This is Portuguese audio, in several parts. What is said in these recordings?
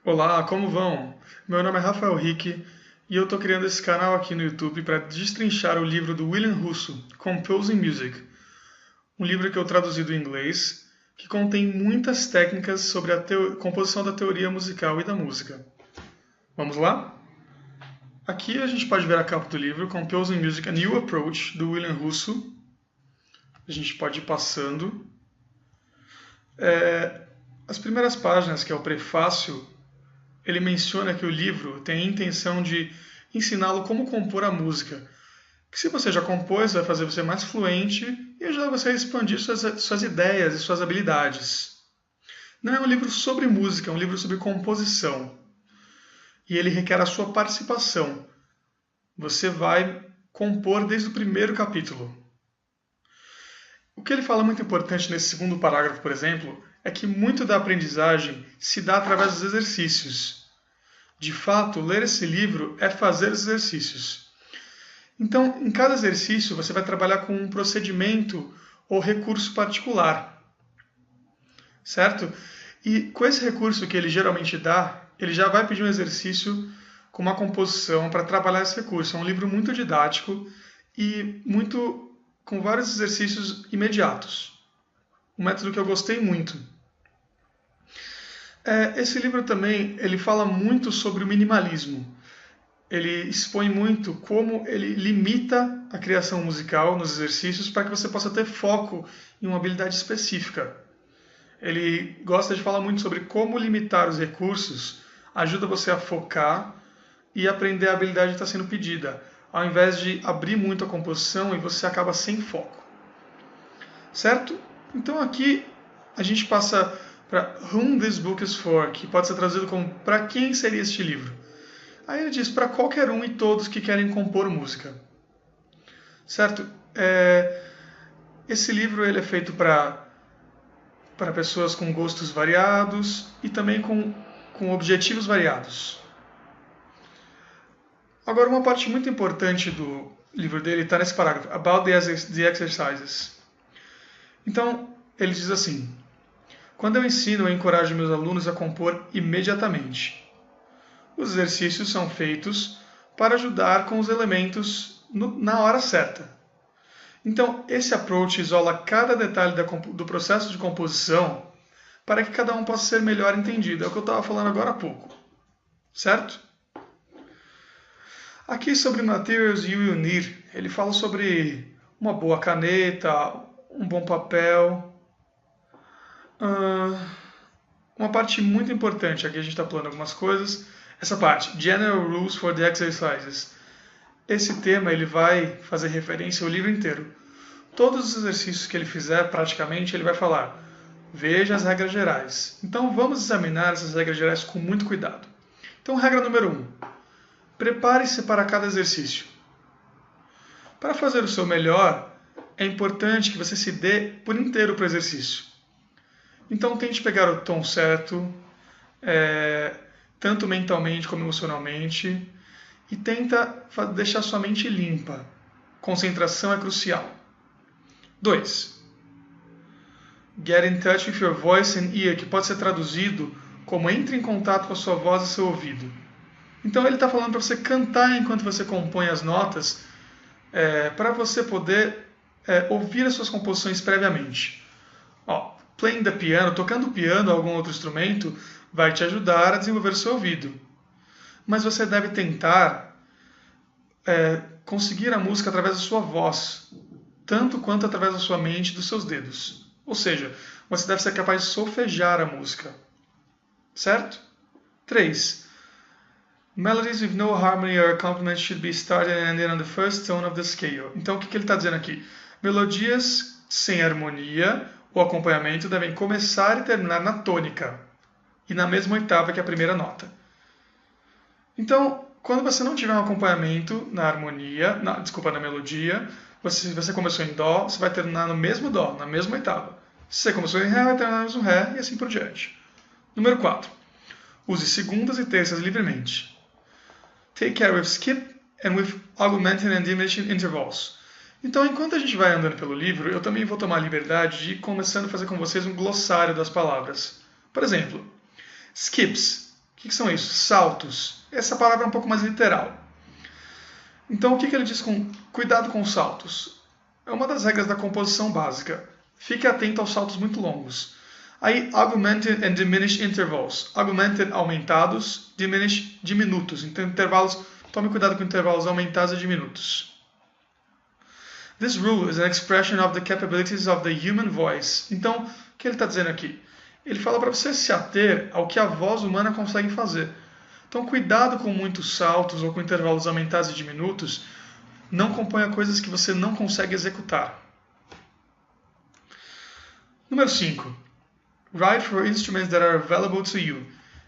Olá, como vão? Meu nome é Rafael Rick e eu estou criando esse canal aqui no YouTube para destrinchar o livro do William Russo, Composing Music, um livro que eu traduzi do inglês, que contém muitas técnicas sobre a composição da teoria musical e da música. Vamos lá? Aqui a gente pode ver a capa do livro, Composing Music, A New Approach, do William Russo. A gente pode ir passando. As primeiras páginas, que é o prefácio, ele menciona que o livro tem a intenção de ensiná-lo como compor a música. Que se você já compôs, vai fazer você mais fluente e já você expandir suas ideias e suas habilidades. Não é um livro sobre música, é um livro sobre composição. E ele requer a sua participação. Você vai compor desde o primeiro capítulo. O que ele fala muito importante nesse segundo parágrafo, por exemplo, é que muito da aprendizagem se dá através dos exercícios. De fato, ler esse livro é fazer os exercícios. Então, em cada exercício, você vai trabalhar com um procedimento ou recurso particular. Certo? E com esse recurso que ele geralmente dá, ele já vai pedir um exercício com uma composição para trabalhar esse recurso. É um livro muito didático e com vários exercícios imediatos. Um método que eu gostei muito. Esse livro também ele fala muito sobre o minimalismo. Ele expõe muito como ele limita a criação musical nos exercícios para que você possa ter foco em uma habilidade específica. Ele gosta de falar muito sobre como limitar os recursos, ajuda você a focar e aprender a habilidade que está sendo pedida, ao invés de abrir muito a composição e você acaba sem foco. Certo? Então aqui a gente passa para Whom This Book Is For, que pode ser traduzido como para quem seria este livro. Aí ele diz para qualquer um e todos que querem compor música. Certo? Esse livro ele é feito para pessoas com gostos variados e também com objetivos variados. Agora, uma parte muito importante do livro dele está nesse parágrafo, About the Exercises. Então, ele diz assim: quando eu ensino, eu encorajo meus alunos a compor imediatamente. Os exercícios são feitos para ajudar com os elementos na hora certa. Então, esse approach isola cada detalhe do processo de composição para que cada um possa ser melhor entendido. É o que eu estava falando agora há pouco. Certo? Aqui sobre Materials You Will Need, ele fala sobre uma boa caneta, um bom papel. Uma parte muito importante, aqui a gente está pulando algumas coisas. Essa parte, General Rules for the Exercises. Esse tema ele vai fazer referência ao livro inteiro. Todos os exercícios que ele fizer, praticamente, ele vai falar: veja as regras gerais. Então vamos examinar essas regras gerais com muito cuidado. Então, regra número 1. Prepare-se para cada exercício. Para fazer o seu melhor, é importante que você se dê por inteiro para o exercício. Então tente pegar o tom certo, tanto mentalmente como emocionalmente, e tenta deixar sua mente limpa. Concentração é crucial. 2. Get in touch with your voice and ear, que pode ser traduzido como entre em contato com a sua voz e seu ouvido. Então ele está falando para você cantar enquanto você compõe as notas, para você poder ouvir as suas composições previamente. Playing the piano, tocando piano ou algum outro instrumento, vai te ajudar a desenvolver o seu ouvido. Mas você deve tentar conseguir a música através da sua voz, tanto quanto através da sua mente e dos seus dedos. Ou seja, você deve ser capaz de solfejar a música. Certo? 3. Melodies with no harmony or accompaniment should be started and ended on the first tone of the scale. Então, o que ele está dizendo aqui? Melodias sem harmonia ou acompanhamento devem começar e terminar na tônica e na mesma oitava que a primeira nota. Então, quando você não tiver um acompanhamento na melodia, se você começou em Dó, você vai terminar no mesmo Dó, na mesma oitava. Se você começou em Ré, vai terminar no mesmo Ré e assim por diante. Número 4. Use segundas e terças livremente. Take care with skip and with augmented and diminishing intervals. Então, enquanto a gente vai andando pelo livro, eu também vou tomar a liberdade de ir começando a fazer com vocês um glossário das palavras. Por exemplo, skips, que são isso? Saltos. Essa palavra é um pouco mais literal. Então, o que ele diz com cuidado com os saltos? É uma das regras da composição básica. Fique atento aos saltos muito longos. Aí, augmented and diminished intervals. Augmented, aumentados, diminished, diminutos. Então, intervalos, tome cuidado com intervalos aumentados e diminutos. This rule is an expression of the capabilities of the human voice. Então, o que ele está dizendo aqui? Ele fala para você se ater ao que a voz humana consegue fazer. Então, cuidado com muitos saltos ou com intervalos aumentados e diminutos. Não componha coisas que você não consegue executar. Número 5. Write for instruments that are available to you.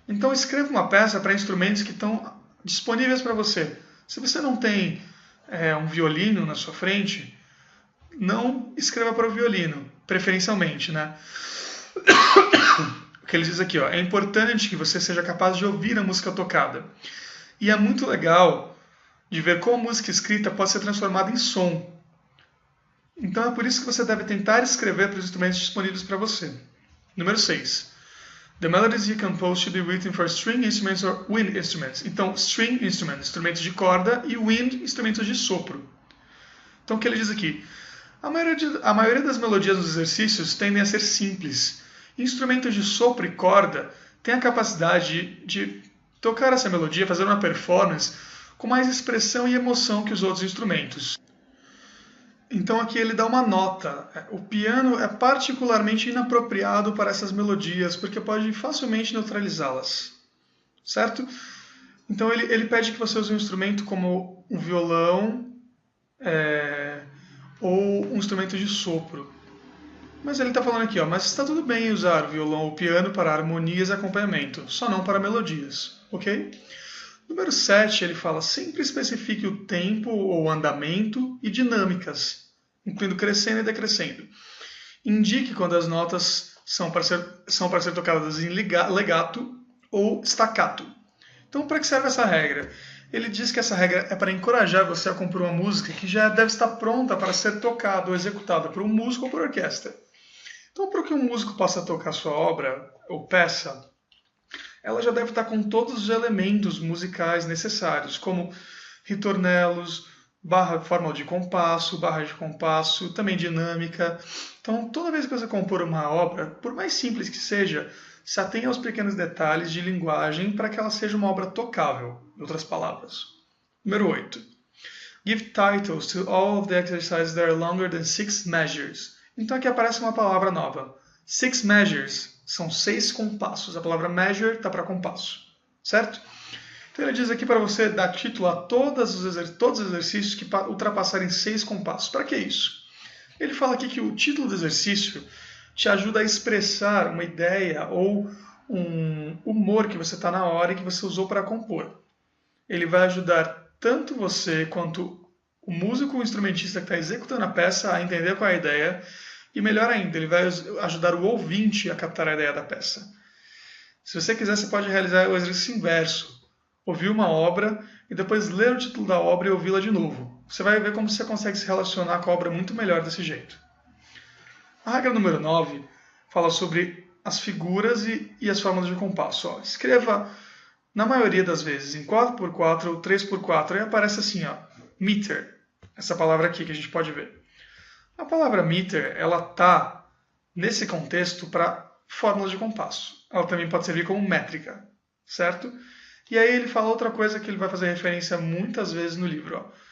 Então, escreva uma peça para instrumentos que estão disponíveis para você. Se você não tem um violino na sua frente, não escreva para o violino, preferencialmente, né? O que ele diz aqui, ó, é importante que você seja capaz de ouvir a música tocada. E é muito legal de ver como a música escrita pode ser transformada em som. Então é por isso que você deve tentar escrever para os instrumentos disponíveis para você. Número 6. The melodies you compose should be written for string instruments or wind instruments. Então, string instruments, instrumentos de corda, e wind, instrumentos de sopro. Então o que ele diz aqui? A maioria das melodias dos exercícios tendem a ser simples. Instrumentos de sopro e corda têm a capacidade de tocar essa melodia, fazer uma performance com mais expressão e emoção que os outros instrumentos. Então aqui ele dá uma nota. O piano é particularmente inapropriado para essas melodias, porque pode facilmente neutralizá-las. Certo? Então ele pede que você use um instrumento como um violão ou um instrumento de sopro. Mas ele está falando aqui, ó, mas está tudo bem usar o violão ou piano para harmonias e acompanhamento, só não para melodias, ok? Número 7, ele fala, sempre especifique o tempo ou andamento e dinâmicas, incluindo crescendo e decrescendo. Indique quando as notas são para ser tocadas em legato ou staccato. Então, para que serve essa regra? Ele diz que essa regra é para encorajar você a compor uma música que já deve estar pronta para ser tocada ou executada por um músico ou por orquestra. Então, para que um músico possa tocar sua obra ou peça, ela já deve estar com todos os elementos musicais necessários, como ritornelos, fórmula de compasso, barra de compasso, também dinâmica. Então, toda vez que você compor uma obra, por mais simples que seja, se atenha aos pequenos detalhes de linguagem para que ela seja uma obra tocável, em outras palavras. Número 8. Give titles to all of the exercises that are longer than 6 measures. Então aqui aparece uma palavra nova. 6 measures são 6 compassos. A palavra measure está para compasso, certo? Então ele diz aqui para você dar título a todos os exercícios que ultrapassarem 6 compassos. Para que isso? Ele fala aqui que o título do exercício te ajuda a expressar uma ideia ou um humor que você está na hora e que você usou para compor. Ele vai ajudar tanto você quanto o músico ou instrumentista que está executando a peça a entender qual é a ideia, e melhor ainda, ele vai ajudar o ouvinte a captar a ideia da peça. Se você quiser, você pode realizar o exercício inverso, ouvir uma obra e depois ler o título da obra e ouvi-la de novo. Você vai ver como você consegue se relacionar com a obra muito melhor desse jeito. A regra número 9 fala sobre as figuras e as fórmulas de compasso. Ó, escreva, na maioria das vezes, em 4x4 ou 3x4, e aparece assim, ó, meter. Essa palavra aqui que a gente pode ver. A palavra meter, ela está, nesse contexto, para fórmulas de compasso. Ela também pode servir como métrica, certo? E aí ele fala outra coisa que ele vai fazer referência muitas vezes no livro. Ó.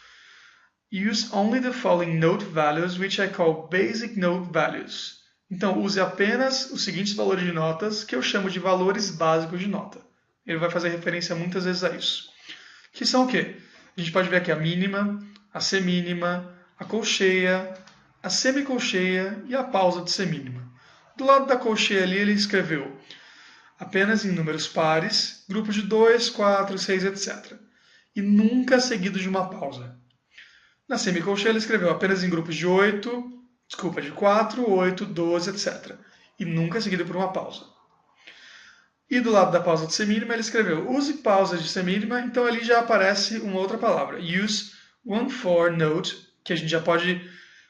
Use only the following note values, which I call basic note values. Então, use apenas os seguintes valores de notas, que eu chamo de valores básicos de nota. Ele vai fazer referência muitas vezes a isso. Que são o quê? A gente pode ver aqui a mínima, a semínima, a colcheia, a semicolcheia e a pausa de semínima. Do lado da colcheia ali ele escreveu apenas em números pares, grupos de 2, 4, 6, etc. E nunca seguido de uma pausa. Na semicolcheia ele escreveu apenas em grupos de 4, 8, 12, etc. E nunca seguido por uma pausa. E do lado da pausa de semínima ele escreveu use pausas de semínima, então ali já aparece uma outra palavra. Use 1/4 note, que a gente já pode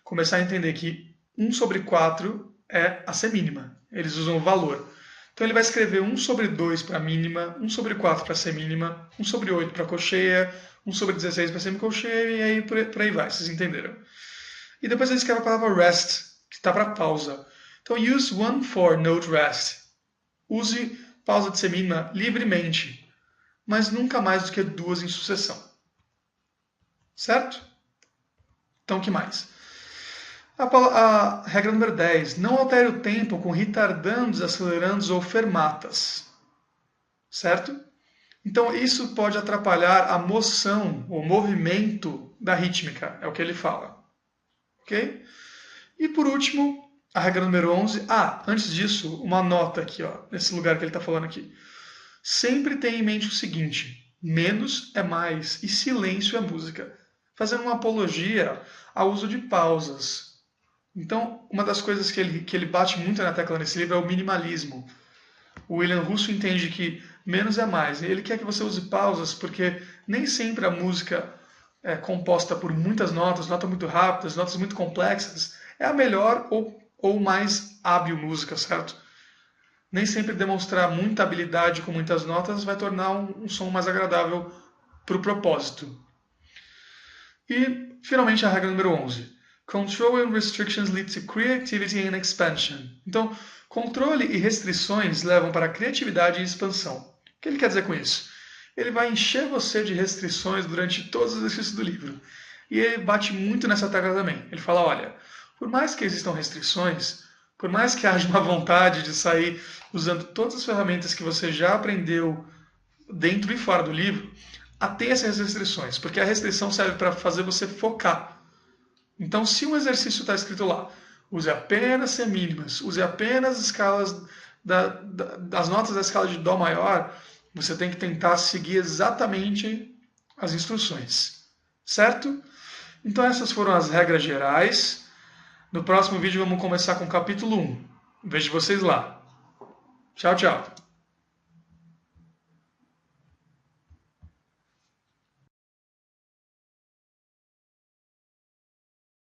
começar a entender que 1/4 é a semínima. Eles usam o valor. Então ele vai escrever 1/2 para mínima, 1/4 para semínima, 1/8 para cocheia, 1/16 para semicolcheia e aí por aí vai, vocês entenderam. E depois ele escreve a palavra rest, que está para pausa. Então use 1/4 note rest. Use pausa de semínima livremente, mas nunca mais do que 2 em sucessão. Certo? Então o que mais? A regra número 10. Não altere o tempo com retardandos, acelerandos ou fermatas. Certo? Então, isso pode atrapalhar a moção, o movimento da rítmica, é o que ele fala. Ok? E por último, a regra número 11. Antes disso, uma nota aqui, ó, nesse lugar que ele está falando aqui. Sempre tenha em mente o seguinte: menos é mais e silêncio é música. Fazendo uma apologia ao uso de pausas. Então, uma das coisas que ele bate muito na tecla nesse livro é o minimalismo. O William Russo entende que menos é mais. Ele quer que você use pausas, porque nem sempre a música é composta por muitas notas muito rápidas, notas muito complexas, é a melhor ou mais hábil música, certo? Nem sempre demonstrar muita habilidade com muitas notas vai tornar um som mais agradável para o propósito. E, finalmente, a regra número 11. Control and restrictions lead to creativity and expansion. Então, controle e restrições levam para a criatividade e expansão. O que ele quer dizer com isso? Ele vai encher você de restrições durante todos os exercícios do livro. E ele bate muito nessa tecla também. Ele fala, olha, por mais que existam restrições, por mais que haja uma vontade de sair usando todas as ferramentas que você já aprendeu dentro e fora do livro, atenha essas restrições, porque a restrição serve para fazer você focar. Então, se um exercício está escrito lá, use apenas semínimas, use apenas escalas das notas da escala de Dó maior, você tem que tentar seguir exatamente as instruções, certo? Então essas foram as regras gerais. No próximo vídeo vamos começar com o capítulo 1. Vejo vocês lá. Tchau, tchau.